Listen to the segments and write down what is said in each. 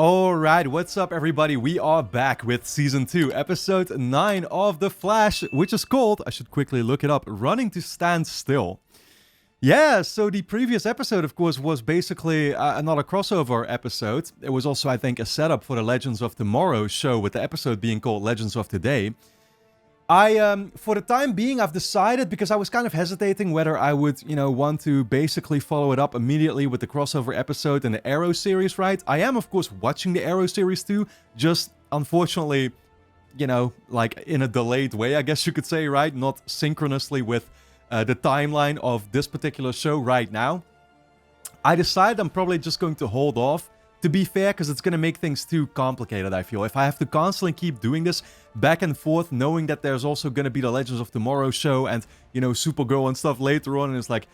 Alright, what's up everybody? We are back with Season 2, Episode 9 of The Flash, which is called, I should quickly look it up, Running to Stand Still. Yeah, so the previous episode, of course, was basically another crossover episode. It was also, I think, a setup for the Legends of Tomorrow show, with the episode being called Legends of Today. For the time being, I've decided, because I was kind of hesitating whether I would, want to basically follow it up immediately with the crossover episode in the Arrow series, right? I am, of course, watching the Arrow series too, just unfortunately, like in a delayed way, I guess you could say, right? Not synchronously with the timeline of this particular show right now. I decided I'm probably just going to hold off, to be fair, because it's going to make things too complicated, I feel. If I have to constantly keep doing this back and forth, knowing that there's also going to be the Legends of Tomorrow show and, Supergirl and stuff later on, and it's like,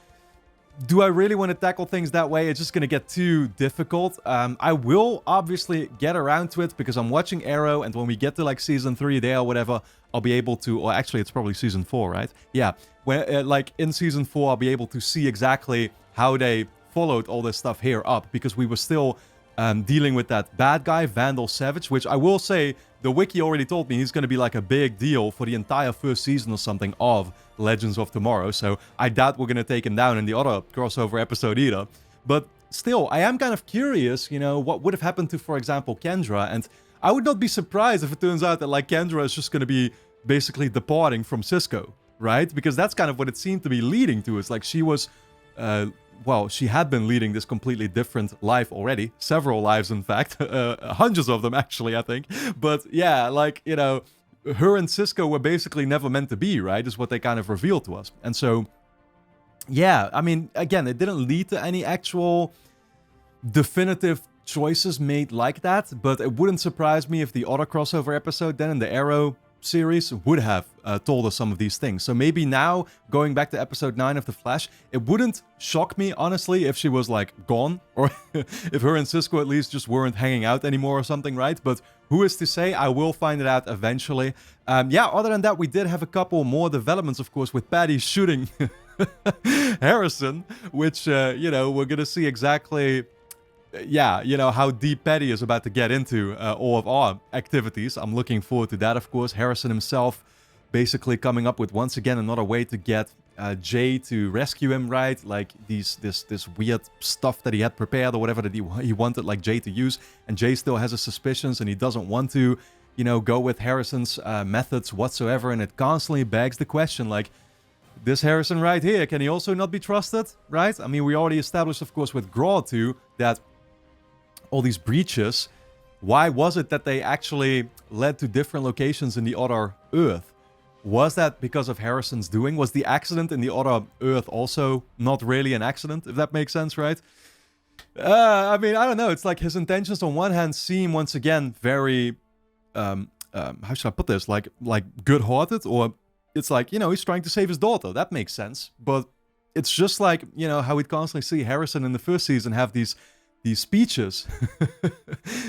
do I really want to tackle things that way? It's just going to get too difficult. I will obviously get around to it, because I'm watching Arrow, and when we get to, like, Season 3 there or whatever, I'll be able to, or actually, it's probably Season 4, right? Yeah, when, like, in Season 4, I'll be able to see exactly how they followed all this stuff here up, because we were still dealing with that bad guy, Vandal Savage, which I will say, the wiki already told me he's going to be like a big deal for the entire first season or something of Legends of Tomorrow, so I doubt we're going to take him down in the other crossover episode either. But still, I am kind of curious, what would have happened to, for example, Kendra, and I would not be surprised if it turns out that, like, Kendra is just going to be basically departing from Cisco, right? Because that's kind of what it seemed to be leading to. It's like she was... well, she had been leading this completely different life already. Several lives, in fact. Hundreds of them, actually, I think. But yeah, like, her and Cisco were basically never meant to be, right? Is what they kind of revealed to us. And so, yeah, I mean, again, it didn't lead to any actual definitive choices made like that. But it wouldn't surprise me if the other crossover episode then in the Arrow series would have told us some of these things. So maybe now, going back to episode 9 of The Flash, it wouldn't shock me, honestly, if she was, like, gone, or if her and Cisco at least just weren't hanging out anymore or something, right? But who is to say? I will find it out eventually. Yeah, other than that, we did have a couple more developments, of course, with Patty shooting Harrison, which, we're gonna see exactly... yeah, how deep Patty is about to get into all of our activities. I'm looking forward to that, of course. Harrison himself basically coming up with, once again, another way to get Jay to rescue him, right? Like, this weird stuff that he had prepared or whatever that he wanted, like, Jay to use. And Jay still has his suspicions, and he doesn't want to, go with Harrison's methods whatsoever. And it constantly begs the question, like, this Harrison right here, can he also not be trusted, right? I mean, we already established, of course, with Graw, too, that all these breaches, why was it that they actually led to different locations in the other Earth? Was that because of Harrison's doing? Was the accident in the other Earth also not really an accident, if that makes sense, right? I mean, I don't know. It's like his intentions on one hand seem, once again, very, how should I put this? Like good-hearted, or it's like, he's trying to save his daughter. That makes sense. But it's just like, how we'd constantly see Harrison in the first season have these speeches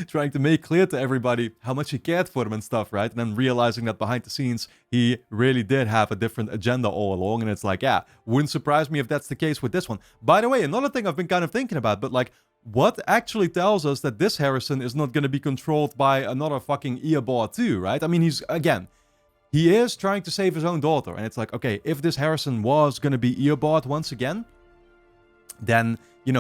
trying to make clear to everybody how much he cared for them and stuff, right? And then realizing that behind the scenes he really did have a different agenda all along. And it's like, yeah, wouldn't surprise me if that's the case with this one. By the way, another thing I've been kind of thinking about, but like, what actually tells us that this Harrison is not going to be controlled by another fucking earbud too, right? I mean, he is trying to save his own daughter, and it's like, okay, if this Harrison was going to be earbud once again, then,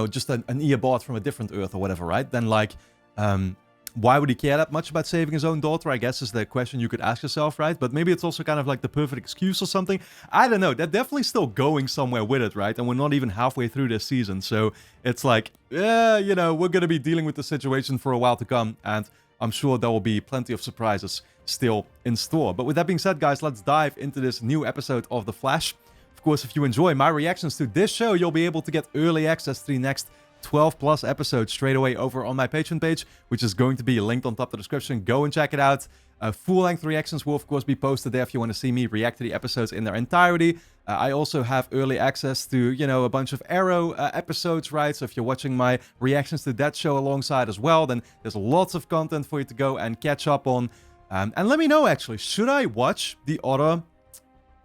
just an earbud from a different Earth or whatever, right? Then, like, why would he care that much about saving his own daughter, I guess, is the question you could ask yourself, right? But maybe it's also kind of like the perfect excuse or something. I don't know. They're definitely still going somewhere with it, right? And we're not even halfway through this season. So it's like, yeah, we're going to be dealing with the situation for a while to come. And I'm sure there will be plenty of surprises still in store. But with that being said, guys, let's dive into this new episode of The Flash. Of course, if you enjoy my reactions to this show, you'll be able to get early access to the next 12 plus episodes straight away over on my Patreon page, which is going to be linked on top of the description. Go and check it out. Full-length reactions will, of course, be posted there if you want to see me react to the episodes in their entirety. I also have early access to, a bunch of Arrow episodes, right? So if you're watching my reactions to that show alongside as well, then there's lots of content for you to go and catch up on. And let me know, actually, should I watch the other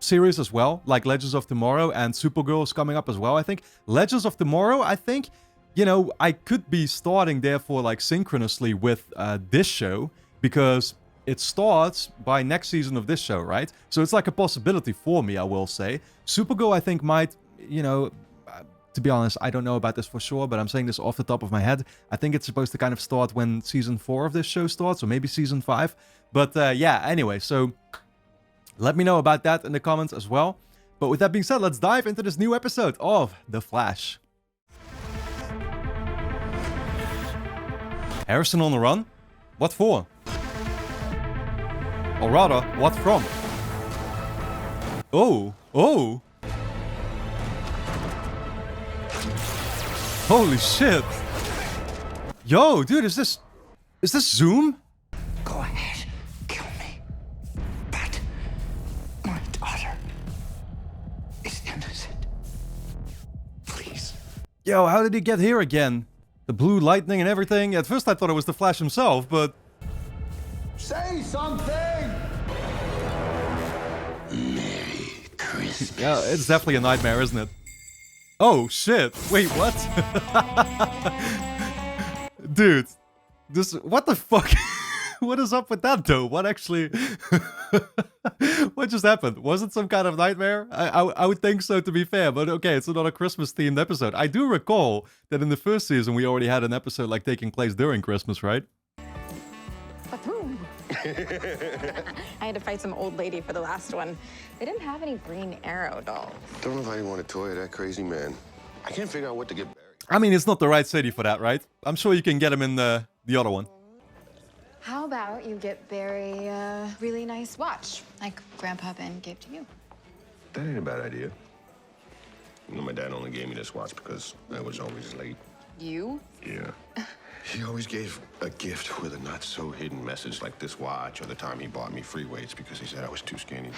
series as well, like Legends of Tomorrow, and Supergirl is coming up as well, I think. Legends of Tomorrow, I think, you know, I could be starting therefore like synchronously with this show, because it starts by next season of this show, right? So it's like a possibility for me, I will say. Supergirl, I think, might, you know, to be honest, I don't know about this for sure, but I'm saying this off the top of my head. I think it's supposed to kind of start when season 4 of this show starts, or maybe season 5. But yeah, anyway, so let me know about that in the comments as well. But with that being said, let's dive into this new episode of The Flash. Harrison on the run? What for? Or rather, what from? Oh, oh! Holy shit! Yo, dude, is this Zoom? Go ahead, kill me. But my daughter is innocent. Please. Yo, how did he get here again? The blue lightning and everything? At first I thought it was the Flash himself, but... Say something! Merry Christmas. Yeah, it's definitely a nightmare, isn't it? Oh, shit. Wait, what? Dude. What the fuck? What is up with that, though? What actually... What just happened? Was it some kind of nightmare? I would think so, to be fair, but okay, it's another Christmas-themed episode. I do recall that in the first season, we already had an episode, like, taking place during Christmas, right? Ba-boom. I had to fight some old lady for the last one. They didn't have any Green Arrow dolls. Don't invite anyone a toy of that crazy man. I can't figure out what to get Barry. I mean, it's not the right city for that, right? I'm sure you can get him in the other one. How about you get Barry a really nice watch, like Grandpa Ben gave to you? That ain't a bad idea. You know, my dad only gave me this watch because I was always late. You? Yeah. He always gave a gift with a not-so-hidden message like this watch, or the time he bought me free weights because he said I was too skinny.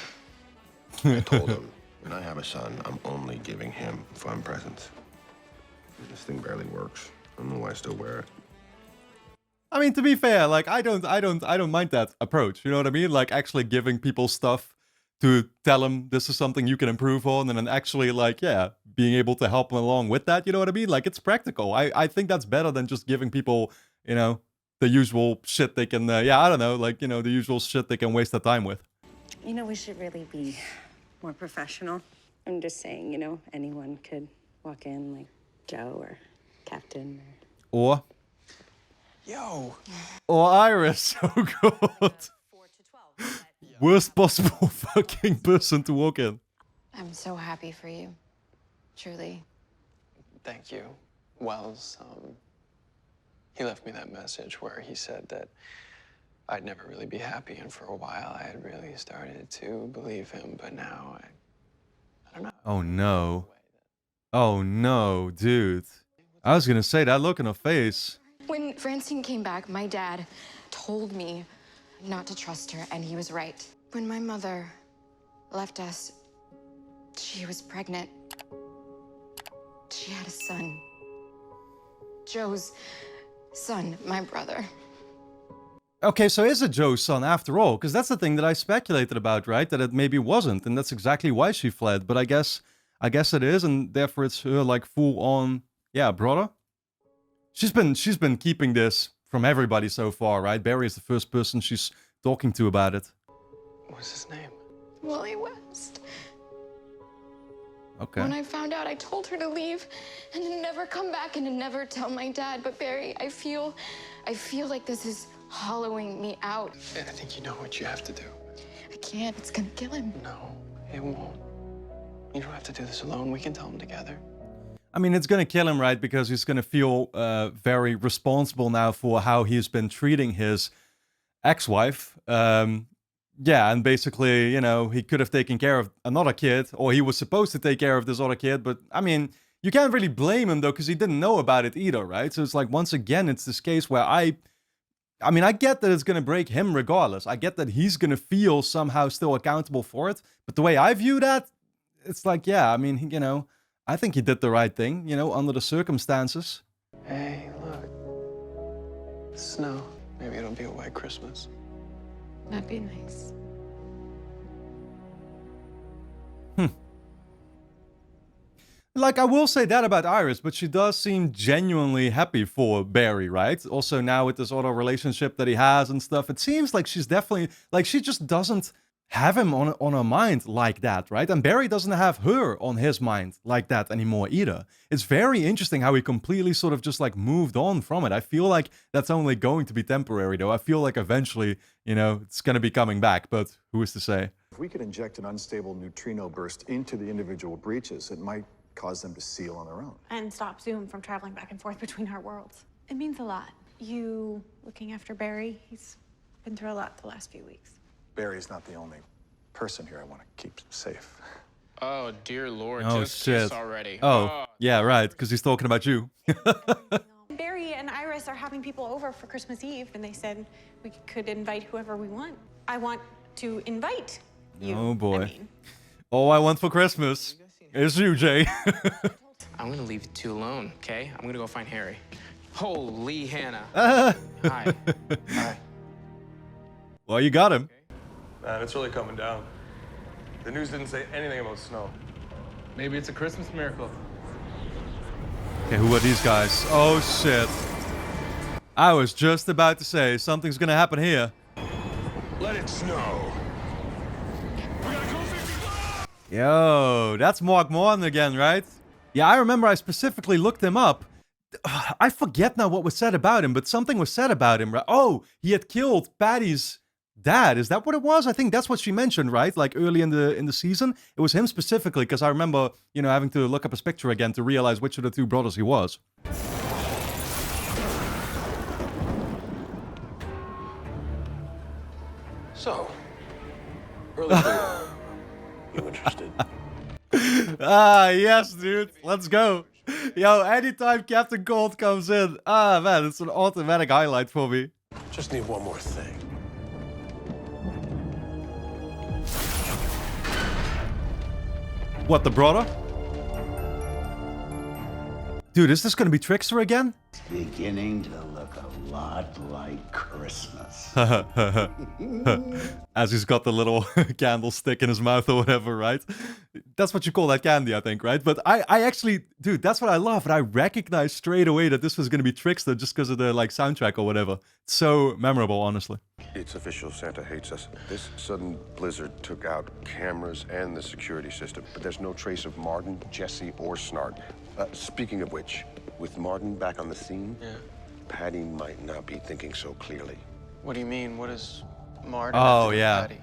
I told him, when I have a son, I'm only giving him fun presents. This thing barely works. I don't know why I still wear it. I mean, to be fair, like, I don't mind that approach. You know what I mean? Like, actually giving people stuff to tell them this is something you can improve on, and then actually, like, yeah, being able to help them along with that. You know what I mean? Like, it's practical. I think that's better than just giving people, you know, the usual shit they can, yeah, I don't know, like, you know, the usual shit they can waste their time with. You know, we should really be more professional. I'm just saying, you know, anyone could walk in like Joe or Captain Or Yo. Iris. Oh, God. Worst possible fucking person to walk in. I'm so happy for you. Truly. Thank you. Wells, he left me that message where he said that I'd never really be happy, and for a while I had really started to believe him, but now I don't know. Oh, no. Oh, no, dude. I was gonna say, that look in her face. When Francine came back, my dad told me not to trust her, and he was right. When my mother left us, she was pregnant. She had a son. Joe's son, my brother. Okay, so is it Joe's son after all? Because that's the thing that I speculated about, right? That it maybe wasn't, and that's exactly why she fled. But I guess it is, and therefore it's her, like, full-on, yeah, brother. She's been keeping this from everybody so far, right? Barry is the first person she's talking to about it. What's his name? Wally West. Okay. When I found out, I told her to leave and to never come back and to never tell my dad. But Barry, I feel like this is hollowing me out. I think you know what you have to do. I can't. It's gonna kill him. No, it won't. You don't have to do this alone. We can tell him together. I mean, it's gonna kill him, right? Because he's gonna feel very responsible now for how he's been treating his ex-wife. Yeah, and basically, you know, he could have taken care of another kid, or he was supposed to take care of this other kid, but, I mean, you can't really blame him, though, because he didn't know about it either, right? So it's like, once again, it's this case where I mean, I get that it's gonna break him regardless. I get that he's gonna feel somehow still accountable for it, but the way I view that, it's like, yeah, I mean, you know, I think he did the right thing, you know, under the circumstances. Hey, look. Snow. Maybe it'll be a white Christmas. That'd be nice. Like, I will say that about Iris, but she does seem genuinely happy for Barry, right? Also, now with this other relationship that he has and stuff, it seems like she's definitely, like, she just doesn't have him on her mind like that, right? And Barry doesn't have her on his mind like that anymore either. It's very interesting how he completely sort of just, like, moved on from it. I feel like that's only going to be temporary, though. I feel like eventually, you know, it's going to be coming back, but who is to say? If we could inject an unstable neutrino burst into the individual breaches, it might cause them to seal on their own. And stop Zoom from traveling back and forth between our worlds. It means a lot. You looking after Barry, he's been through a lot the last few weeks. Barry's not the only person here I want to keep safe. Oh, dear Lord, Oh, just shit. kiss already. Oh, yeah, right, because he's talking about you. Barry and Iris are having people over for Christmas Eve, and they said we could invite whoever we want. I want to invite you. Oh, boy. I mean. All I want for Christmas is you, Jay. I'm gonna leave you two alone, okay? I'm gonna go find Harry. Holy Hannah. Hi. Hi. Well, you got him. Man, it's really coming down. The news didn't say anything about snow. Maybe it's a Christmas miracle. Okay, who are these guys? Oh, shit. I was just about to say, something's gonna happen here. Let it snow. Yo, that's Mark Morton again, right? Yeah, I remember I specifically looked him up. I forget now what was said about him, but something was said about him, right? Oh, he had killed Patty's dad. Is that what it was? I think that's what she mentioned, right? Like early in the season. It was him specifically, because I remember, you know, having to look up his picture again to realize which of the two brothers he was. So, early for you interested? Ah, yes, dude. Let's go. Yo, anytime Captain Cold comes in, ah, man, it's an automatic highlight for me. Just need one more thing. What, the brother? Dude, is this gonna be Trickster again? Beginning to look a lot like Christmas. As he's got the little candlestick in his mouth or whatever, right? That's what you call that candy, I think, right? But I actually, dude, that's what I love. And I recognized straight away that this was going to be Trickster just because of the, like, soundtrack or whatever. It's so memorable, honestly. It's official, Santa hates us. This sudden blizzard took out cameras and the security system, but there's no trace of Martin, Jesse, or Snart. Speaking of which, with Martin back on the scene, Yeah. Patty might not be thinking so clearly. What do you mean? What is Martin? Oh, have to do with yeah. Patty?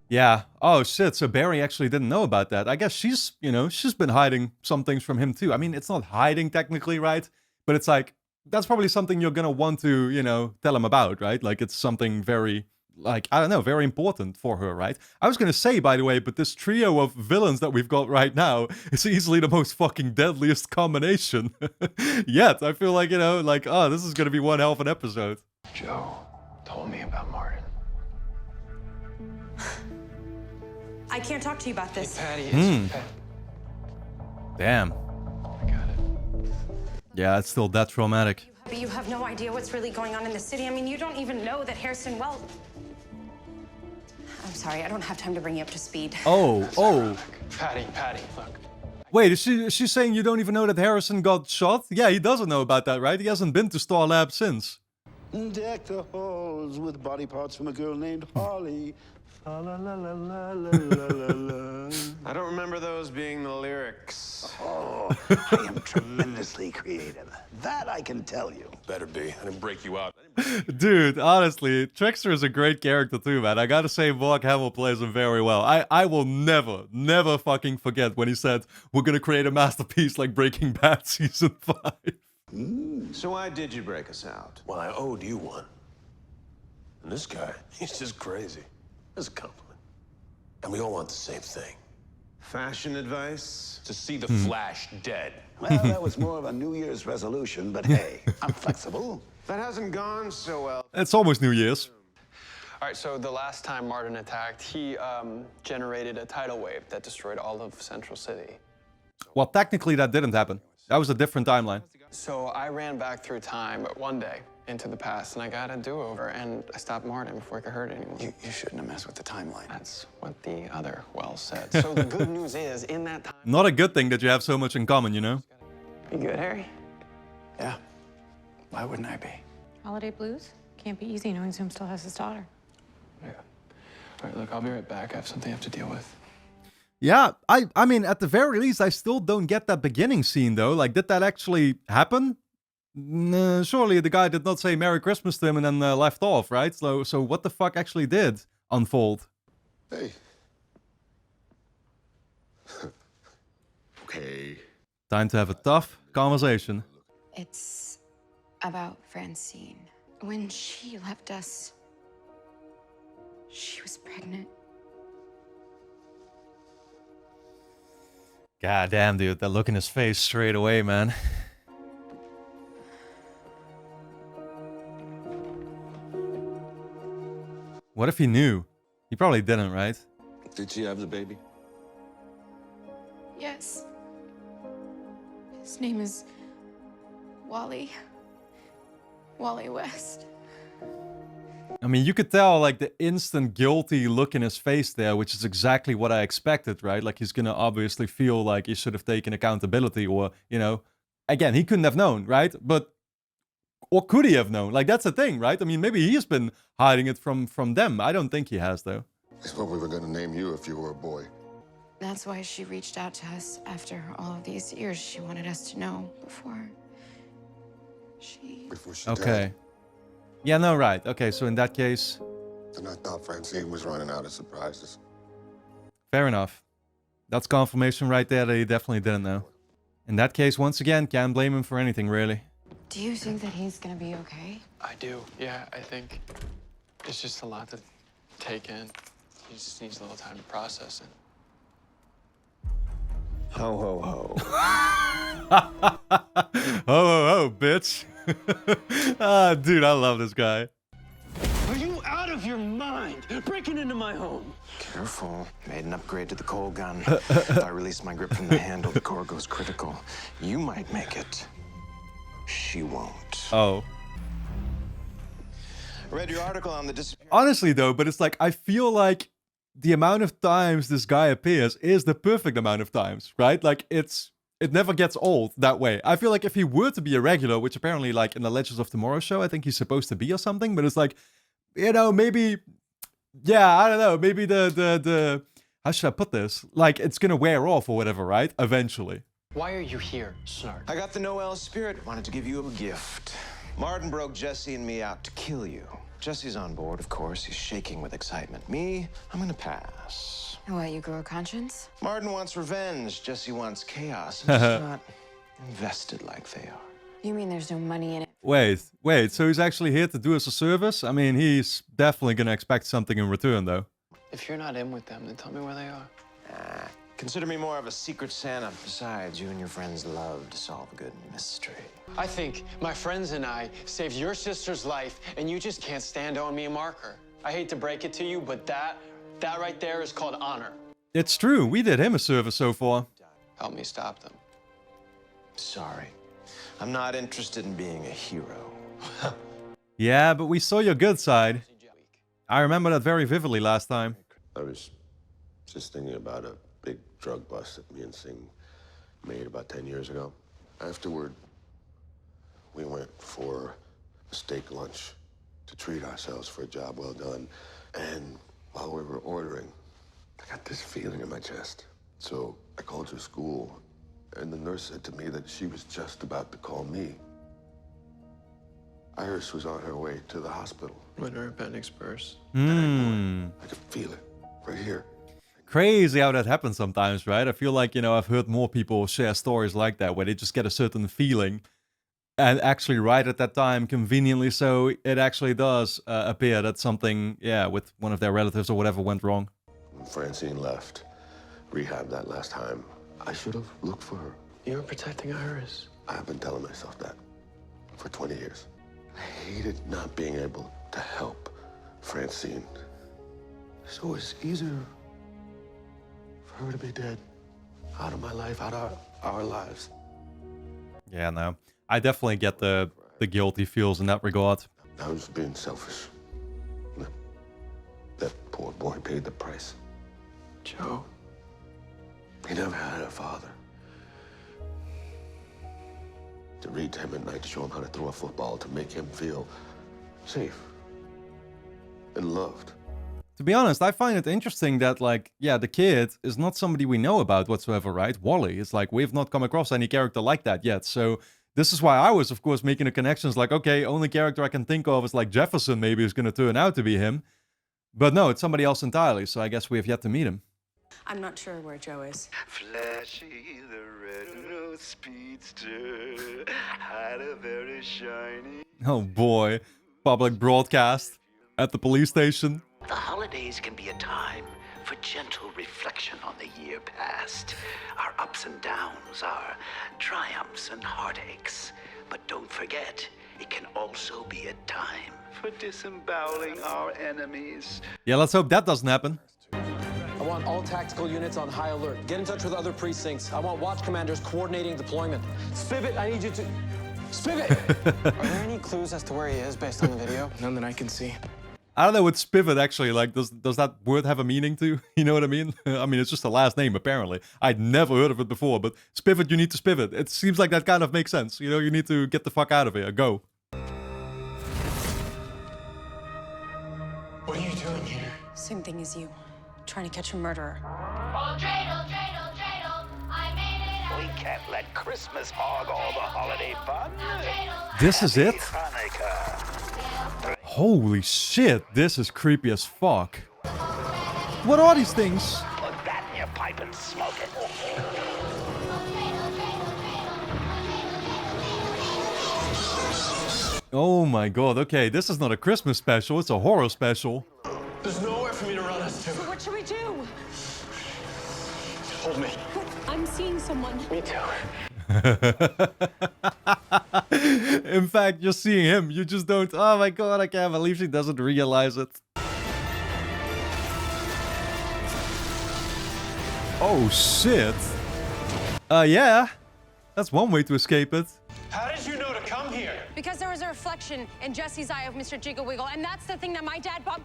Yeah. Oh, shit. So Barry actually didn't know about that. I guess she's, you know, she's been hiding some things from him too. I mean, it's not hiding technically, right? But it's like, that's probably something you're gonna want to, you know, tell him about, right? Like, it's something very, like, I don't know, very important for her, right? I was gonna say, by the way, but this trio of villains that we've got right now is easily the most fucking deadliest combination yet. I feel like, you know, like, oh, this is gonna be one hell of an episode. Joe told me about Martin. I can't talk to you about this. Patty, it's Damn. I got it. Yeah, it's still that traumatic. But you have no idea what's really going on in the city. I mean, you don't even know that Harrison Wells... I'm sorry, I don't have time to bring you up to speed. Oh, oh. Patty, look. Wait, is she saying you don't even know that Harrison got shot? Yeah, he doesn't know about that, right? He hasn't been to Star Lab since. Deck the halls with body parts from a girl named Holly. La la la la la la la la. I don't remember those being the lyrics. Oh, I am tremendously creative. That I can tell you. Better be. I didn't break you out. Dude, honestly, Trickster is a great character too, man. I gotta say, Mark Hamill plays him very well. I will never fucking forget when he said, we're gonna create a masterpiece like Breaking Bad Season 5. So why did you break us out? Well, I owed you one. And this guy, he's just crazy. That's a compliment. And we all want the same thing. Fashion advice? To see the Flash dead. Well, that was more of a New Year's resolution, but hey, I'm flexible. That hasn't gone so well. It's almost New Year's. All right, so the last time Martin attacked, he generated a tidal wave that destroyed all of Central City. Well, technically that didn't happen. That was a different timeline. So I ran back through time one day into the past, and I got a do-over, and I stopped Martin before I could hurt anyone. You shouldn't have messed with the timeline. That's what the other Wells said. So the good news is, in that time... Not a good thing that you have so much in common, you know? You good, Harry? Yeah. Why wouldn't I be? Holiday blues? Can't be easy knowing Zoom still has his daughter. Yeah. All right, look, I'll be right back. I have something I have to deal with. Yeah, I mean, at the very least, I still don't get that beginning scene, though. Like, did that actually happen? Surely the guy did not say Merry Christmas to him and then left off, right? So what the fuck actually did unfold? Hey. Okay. Time to have a tough conversation. It's about Francine. When she left us, she was pregnant. God damn, dude, that look in his face straight away, man. What if he knew? He probably didn't, right? Did she have the baby? Yes. His name is Wally. Wally West. I mean, you could tell, like, the instant guilty look in his face there, which is exactly what I expected, right? Like, he's gonna obviously feel like he should have taken accountability, or, you know... Again, he couldn't have known, right? But... Or could he have known? Like, that's the thing, right? I mean, maybe he's been hiding it from them. I don't think he has, though. It's what we were gonna name you if you were a boy. That's why she reached out to us after all of these years. She wanted us to know before she Okay. died. Yeah, no, right. Okay, so in that case... And I thought Francine was running out of surprises. Fair enough. That's confirmation right there that he definitely didn't know. In that case, once again, can't blame him for anything, really. Do you think that he's gonna be okay? I do, yeah, I think it's just a lot to take in. He just needs a little time to process it. Ho, ho, ho. Ho, ho, ho, bitch. Ah, dude, I love this guy. Are you out of your mind? Breaking into my home. Careful. Made an upgrade to the coal gun. If I release my grip from the handle, the core goes critical. You might make it. She won't. Oh. Read your article on the Honestly, though, but it's like, I feel like the amount of times this guy appears is the perfect amount of times, right? Like, it never gets old that way. I feel like if he were to be a regular, which apparently, like, in the Legends of Tomorrow show, I think he's supposed to be or something, but it's like, you know, maybe, yeah, I don't know, maybe the how should I put this? Like, it's gonna wear off or whatever, right? Eventually. Why are you here, Snark? I got the Noel spirit. Wanted to give you a gift. Martin broke Jesse and me out to kill you. Jesse's on board, of course. He's shaking with excitement. Me, I'm gonna pass. What, you grow a conscience? Martin wants revenge. Jesse wants chaos. I'm just not invested like they are. You mean there's no money in it? Wait, so he's actually here to do us a service? I mean, he's definitely gonna expect something in return, though. If you're not in with them, then tell me where they are. Consider me more of a secret Santa. Besides, you and your friends love to solve a good mystery. I think my friends and I saved your sister's life, and you just can't stand owing me a marker. I hate to break it to you, but that right there is called honor. It's true, we did him a service so far. Help me stop them. Sorry. I'm not interested in being a hero. Yeah, but we saw your good side. I remember that very vividly last time. I was just thinking about a big drug bust that me and Singh made about 10 years ago. Afterward, we went for a steak lunch to treat ourselves for a job well done. And while we were ordering, I got this feeling in my chest. So I called her school, and the nurse said to me that she was just about to call me. Iris was on her way to the hospital. When her appendix burst. Hmm. I could feel it right here. Crazy how that happens sometimes, right? I feel like, you know, I've heard more people share stories like that, where they just get a certain feeling, and actually right at that time, conveniently so, it actually does appear that something, yeah, with one of their relatives or whatever went wrong. When Francine left rehab that last time, I should have looked for her. You were protecting Iris. I've been telling myself that for 20 years. I hated not being able to help Francine. So it's easier for her to be dead, out of my life, out of our lives. Yeah, no. I definitely get the the guilt he feels in that regard. I was being selfish. That poor boy paid the price. Joe. He never had a father. To read to him at night, to show him how to throw a football, to make him feel safe and loved. To be honest, I find it interesting that, like, yeah, the kid is not somebody we know about whatsoever, right? Wally. It's like, we've not come across any character like that yet. So this is why I was, of course, making the connections like, okay, only character I can think of is like Jefferson maybe is going to turn out to be him. But no, it's somebody else entirely. So I guess we have yet to meet him. I'm not sure where Joe is. Flashy, the red speedster had a very shiny. Oh boy. Public broadcast at the police station. The holidays can be a time for gentle reflection on the year past, our ups and downs, our triumphs and heartaches. But don't forget, it can also be a time For disemboweling our enemies. Yeah, let's hope that doesn't happen. I want all tactical units on high alert. Get in touch with other precincts. I want watch commanders coordinating deployment. Spivot, I need you to... Spivot! Are there any clues as to where he is based on the video? None that I can see. I don't know what Spivot actually, like, does that word have a meaning to? You know what I mean? I mean, it's just a last name, apparently. I'd never heard of it before, but Spivot, you need to spivot. It seems like that kind of makes sense. You know, you need to get the fuck out of here. Go. What are you doing here? Same thing as you. Trying to catch a murderer. Oh, dreidel, dreidel, dreidel, I made it. We can't let Christmas hog all the holiday fun. This is it? Hanukkah. Holy shit, this is creepy as fuck. What are these things? Put that in your pipe and smoke it. Oh my god, okay, this is not a Christmas special, it's a horror special. There's nowhere for me to run us to. So what should we do? Hold me. I'm seeing someone. Me too. In fact, you're seeing him, you just don't... Oh my god, I can't believe she doesn't realize it. Oh shit. Yeah. That's one way to escape it. How did you know to come here? Because there was a reflection in Jesse's eye of Mr. Jiggle Wiggle, and that's the thing that my dad bought.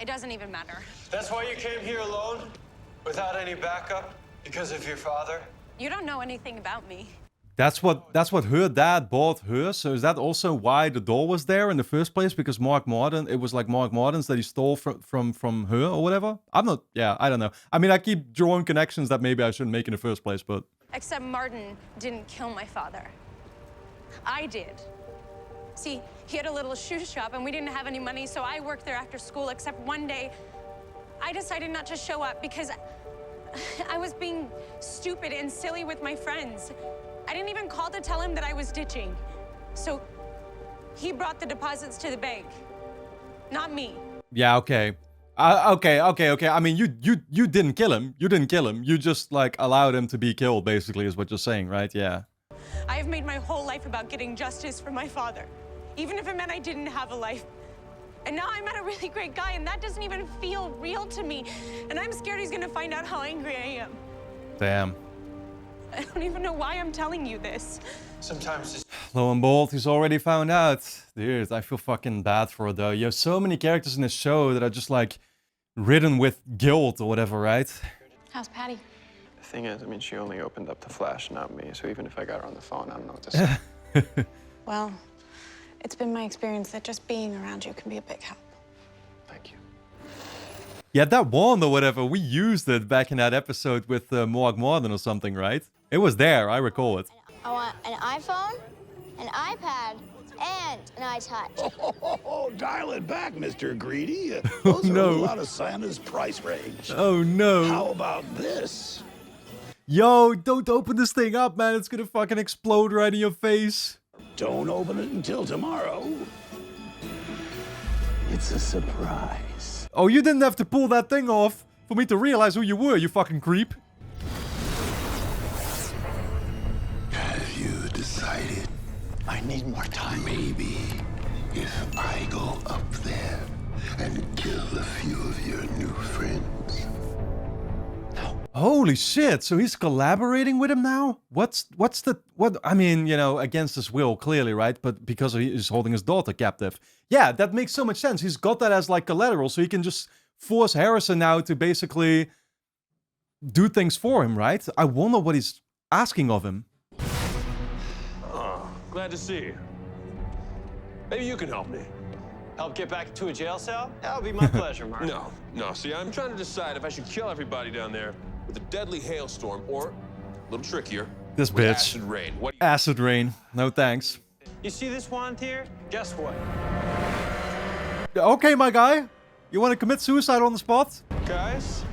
It doesn't even matter. That's why you came here alone? Without any backup? Because of your father? You don't know anything about me. That's what her dad bought her. So is that also why the doll was there in the first place? Because Mark Martin, it was like Mark Martin's that he stole from her or whatever? I'm not, yeah, I don't know. I mean, I keep drawing connections that maybe I shouldn't make in the first place, but... Except Martin didn't kill my father. I did. See, he had a little shoe shop and we didn't have any money, so I worked there after school, except one day I decided not to show up because I was being stupid and silly with my friends. I didn't even call to tell him that I was ditching. So he brought the deposits to the bank, not me. Yeah, okay. Okay. I mean, you didn't kill him. You didn't kill him. You just, like, allowed him to be killed, basically, is what you're saying, right? Yeah. I have made my whole life about getting justice for my father, even if it meant I didn't have a life. And now I met a really great guy, and that doesn't even feel real to me. And I'm scared he's gonna find out how angry I am. Damn. I don't even know why I'm telling you this. Sometimes it's... Lo and behold, he's already found out. Dude, I feel fucking bad for it, though. You have so many characters in this show that are just, like, ridden with guilt or whatever, right? How's Patty? The thing is, I mean, she only opened up to Flash, not me. So even if I got her on the phone, I don't know what to say. Well, it's been my experience that just being around you can be a big help. Thank you. Yeah, that wand or whatever, we used it back in that episode with Mark Martin or something, right? It was there, I recall it. I want an iPhone, an iPad, and an iTouch. Oh, dial it back, Mr. Greedy. Those are a little out of Santa's price range. Oh no. How about this? Yo, don't open this thing up, man. It's gonna fucking explode right in your face. Don't open it until tomorrow. It's a surprise. Oh, you didn't have to pull that thing off for me to realize who you were, you fucking creep. Have you decided? I need more time. Maybe if I go up there and kill a few of your new friends. Holy shit, so he's collaborating with him now? What, I mean, you know, against his will, clearly, right? But because he's holding his daughter captive. Yeah, that makes so much sense. He's got that as, like, collateral, so he can just force Harrison now to basically do things for him, right? I wonder what he's asking of him. Oh, glad to see you. Maybe you can help me. Help get back to a jail cell? That would be my pleasure, Mark. No. See, I'm trying to decide if I should kill everybody down there with a deadly hailstorm or, a little trickier, this with bitch. acid rain. What Acid rain. No thanks. You see this wand here? Guess what? Okay, my guy. You want to commit suicide on the spot? Guys,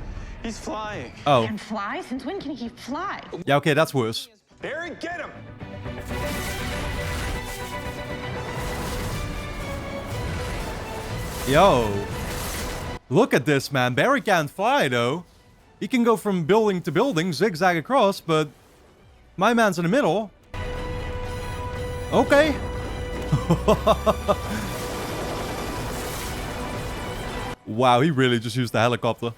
he's flying. Oh. Can fly? Since when can he fly? Yeah, okay, that's worse. Barry, get him! Yo. Look at this, man. Barry can't fly, though. He can go from building to building, zigzag across, but my man's in the middle. Okay. Wow, he really just used the helicopter.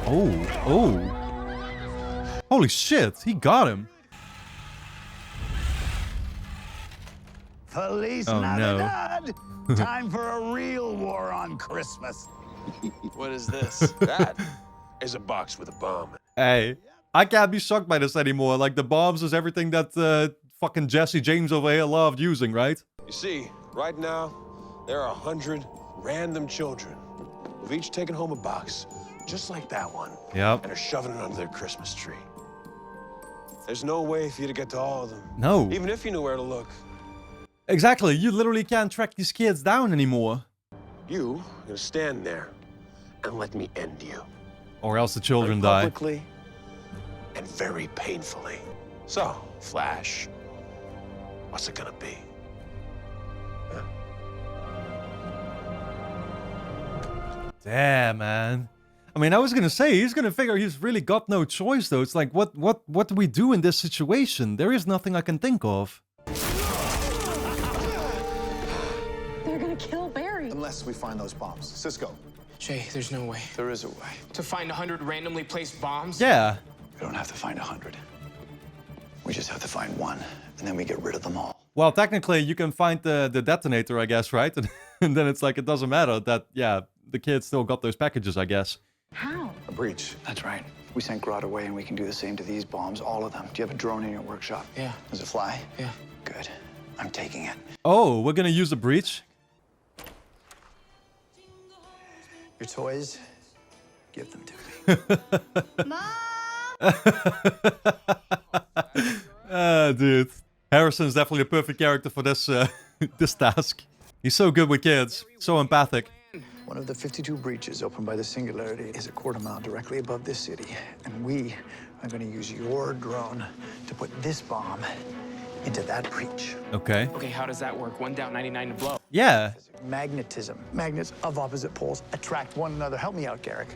Oh. Holy shit, he got him. Feliz Oh, no. Navidad! Time for a real war on Christmas. What is this? That is a box with a bomb. Hey, I can't be shocked by this anymore. Like, the bombs is everything that fucking Jesse James over here loved using, right? You see, right now, there are 100 random children who've each taken home a box, just like that one, Yep. and are shoving it under their Christmas tree. There's no way for you to get to all of them. No. Even if you knew where to look. Exactly, you literally can't track these kids down anymore. You are gonna stand there and let me end you. Or else the children die. Publicly and very painfully. So, Flash, what's it gonna be? Huh? Damn, man. I mean, I was gonna say, he's gonna figure he's really got no choice, though. It's like, what do we do in this situation? There is nothing I can think of. They're gonna kill Barry. Unless we find those bombs. Cisco. Jay, there's no way. There is a way. To find 100 randomly placed bombs? Yeah. We don't have to find 100. We just have to find one, and then we get rid of them all. Well, technically, you can find the detonator, I guess, right? And then it's like, it doesn't matter that, yeah, the kids still got those packages, I guess. How? A breach. That's right. We sent Grodd away, and we can do the same to these bombs, all of them. Do you have a drone in your workshop? Yeah. Does it fly? Yeah. Good. I'm taking it. Oh, we're gonna use the breach? Your toys, give them to me. Dude. Harrison's definitely the perfect character for this, this task. He's so good with kids. So empathic. One of the 52 breaches opened by the Singularity is a quarter mile directly above this city, and we are going to use your drone to put this bomb into that breach. Okay. Okay, how does that work? 1 down, 99 to blow. Yeah. Magnetism. Magnets of opposite poles attract one another. Help me out, Garrick.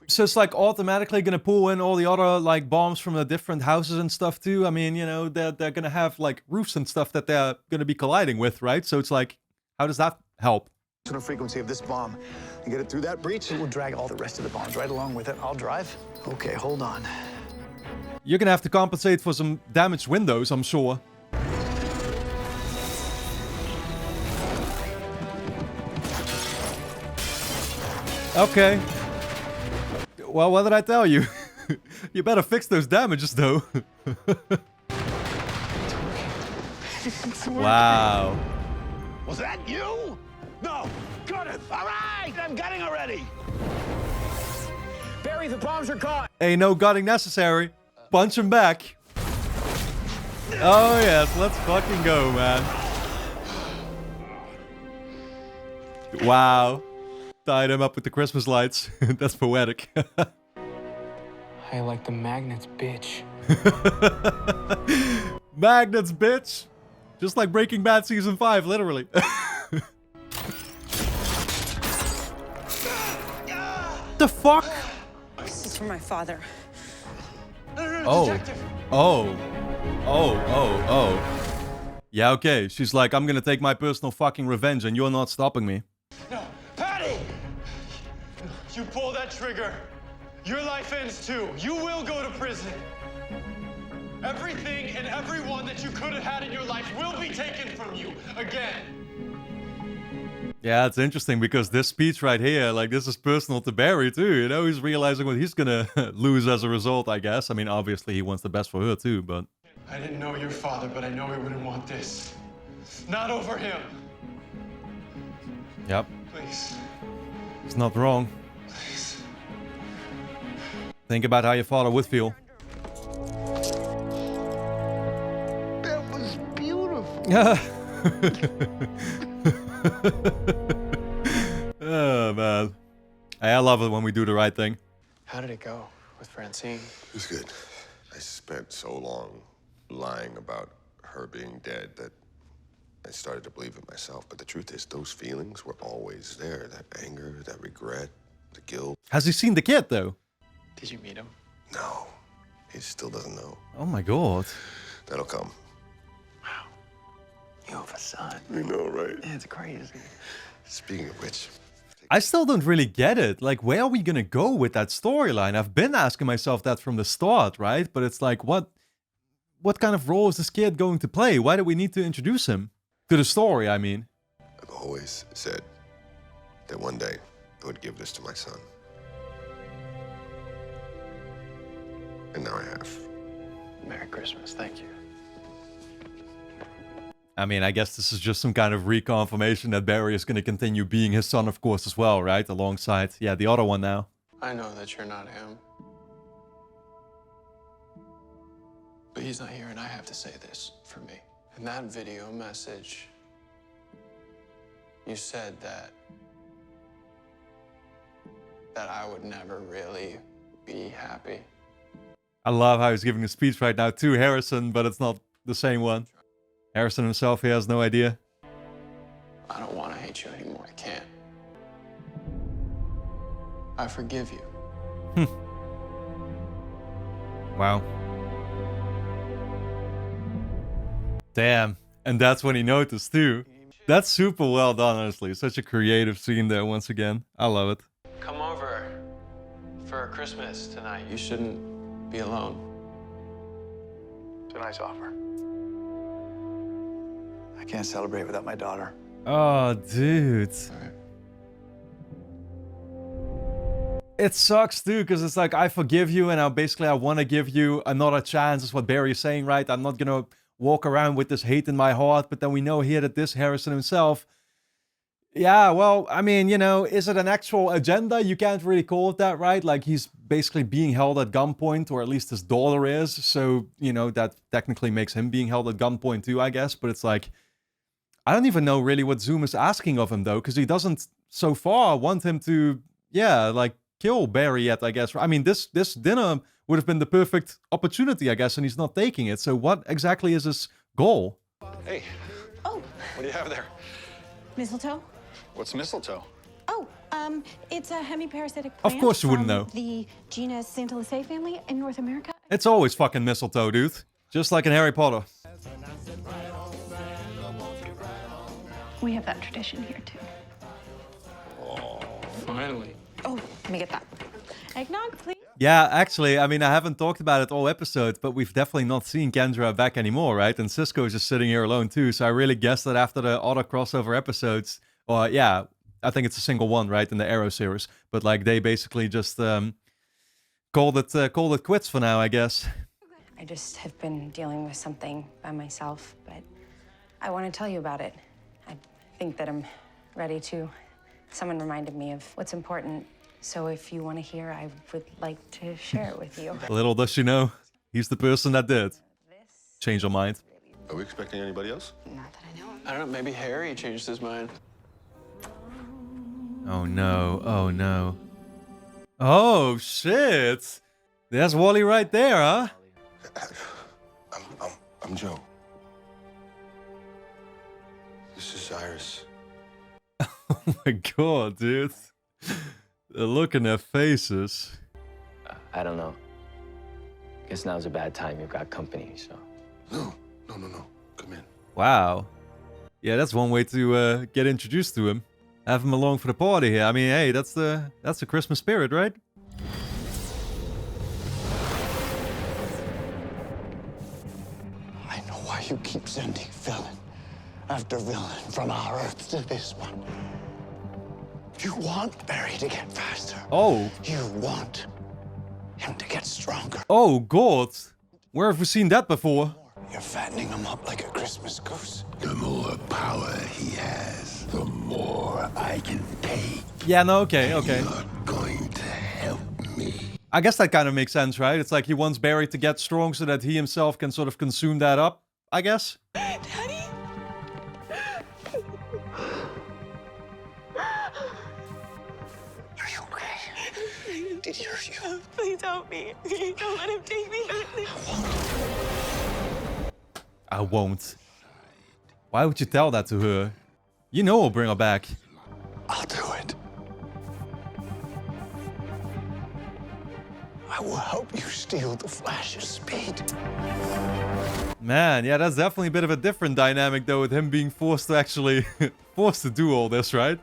So it's like automatically gonna pull in all the other like bombs from the different houses and stuff too. I mean, you know, they're gonna have like roofs and stuff that they're gonna be colliding with, right? So it's like, how does that help? The frequency of this bomb and get it through that breach. It will drag all the rest of the bombs right along with it. I'll drive. Okay, hold on. You're gonna have to compensate for some damaged windows, I'm sure. Okay. Well, what did I tell you? You better fix those damages, though. Wow. Was that you? No! Got it! All right! I'm gutting already! Barry, the bombs are gone! Ain't no gutting necessary. Punch him back. Oh, yes. Let's fucking go, man. Wow. Tied him up with the Christmas lights. That's poetic. I like the magnets, bitch. Magnets, bitch. Just like Breaking Bad Season 5, literally. The fuck? This is for my father. Oh. Oh. Yeah, okay. She's like, I'm gonna take my personal fucking revenge and you're not stopping me. No, Patty! you pull that trigger, your life ends too. You will go to prison. Everything and everyone that you could have had in your life will be taken from you again. Yeah, it's interesting because this speech right here, like, this is personal to Barry too. You know, he's realizing what he's gonna lose as a result, I guess. I mean, obviously he wants the best for her too, but... I didn't know your father, but I know he wouldn't want this. Not over him. Yep. Please. It's not wrong. Please. Think about how your father would feel. That was beautiful. Oh, man. Hey, I love it when we do the right thing. How did it go with Francine? It was good. I spent so long lying about her being dead that I started to believe it myself. But the truth is, those feelings were always there. That anger, that regret, the guilt. Has he seen the kid, though? Did you meet him? No. He still doesn't know. Oh my god. That'll come. You have a son. You know, right? Yeah, it's crazy. Speaking of which... I still don't really get it. Like, where are we gonna go with that storyline? I've been asking myself that from the start, right? But it's like, what kind of role is this kid going to play? Why do we need to introduce him? To the story, I mean. I've always said that one day I would give this to my son. And now I have. Merry Christmas, thank you. I mean, I guess this is just some kind of reconfirmation that Barry is going to continue being his son, of course, as well, right? Alongside, yeah, the other one now. I know that you're not him. But he's not here, and I have to say this for me. In that video message, you said that I would never really be happy. I love how he's giving a speech right now to Harrison, but it's not the same one. Harrison himself, he has no idea. I don't want to hate you anymore. I can't. I forgive you. Wow. Damn. And that's when he noticed too. That's super well done, honestly. Such a creative scene there once again. I love it. Come over for Christmas tonight. You shouldn't be alone. It's a nice offer. I can't celebrate without my daughter. Oh, dude. It sucks too, because it's like, I forgive you, and I want to give you another chance, is what Barry is saying, right? I'm not gonna walk around with this hate in my heart, but then we know here that this Harrison himself, yeah, well, I mean, you know, is it an actual agenda? You can't really call it that, right? Like, he's basically being held at gunpoint, or at least his daughter is, so, you know, that technically makes him being held at gunpoint too, I guess, but it's like, I don't even know really what Zoom is asking of him, though, because he doesn't, so far, want him to, yeah, like, kill Barry yet, I guess. I mean, this dinner would have been the perfect opportunity, I guess, and he's not taking it. So what exactly is his goal? Hey. Oh. What do you have there? Mistletoe? What's mistletoe? Oh, it's a hemiparasitic plant. Of course you wouldn't know. The genus Santalicae family in North America. It's always fucking mistletoe, dude. Just like in Harry Potter. We have that tradition here, too. Oh, finally. Oh, let me get that. Eggnog, please. Yeah, actually, I mean, I haven't talked about it all episodes, but we've definitely not seen Kendra back anymore, right? And Cisco is just sitting here alone, too. So I really guess that after the other crossover episodes, or yeah, I think it's a single one, right, in the Arrow series. But like, they basically just called it quits for now, I guess. I just have been dealing with something by myself, but I want to tell you about it. I think that I'm ready to. Someone reminded me of what's important, so if you want to hear, I would like to share it with you. Little does she know, he's the person that did change her mind. Are we expecting anybody else? Not that I know of. I don't know, maybe Harry changed his mind. Oh no, oh no. Oh shit! There's Wally right there, huh? I'm Joe. This is Iris. Oh my god, dude. The look in their faces. I don't know. Guess now's a bad time. You've got company, so. No. Come in. Wow. Yeah, that's one way to get introduced to him. have him along for the party here. I mean, hey, that's the Christmas spirit, right? I know why you keep sending villain after villain from our Earth to this one. You want Barry to get faster. Oh. You want him to get stronger. Oh, God. Where have we seen that before? You're fattening him up like a Christmas goose. The more power he has, the more I can take. Yeah, no, okay. You're going to help me. I guess that kind of makes sense, right? It's like he wants Barry to get strong so that he himself can sort of consume that up, I guess. Daddy? Are you okay? Did he hurt you? Please help me. Don't let him take me. I won't. Why would you tell that to her? You know I'll bring her back. I'll do it. I will help you steal the Flash's speed. Man, yeah, that's definitely a bit of a different dynamic though, with him being forced to actually forced to do all this, right?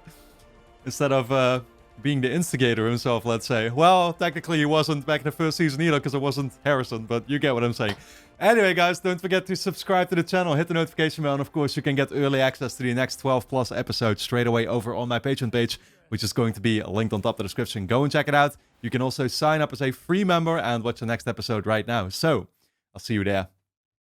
Instead of being the instigator himself, let's say. Well, technically he wasn't back in the first season either, because it wasn't Harrison, but you get what I'm saying. Anyway, guys, don't forget to subscribe to the channel, hit the notification bell, and of course you can get early access to the next 12 plus episodes straight away over on my Patreon page, which is going to be linked on top of the description. Go and check it out. You can also sign up as a free member and watch the next episode right now. So, I'll see you there.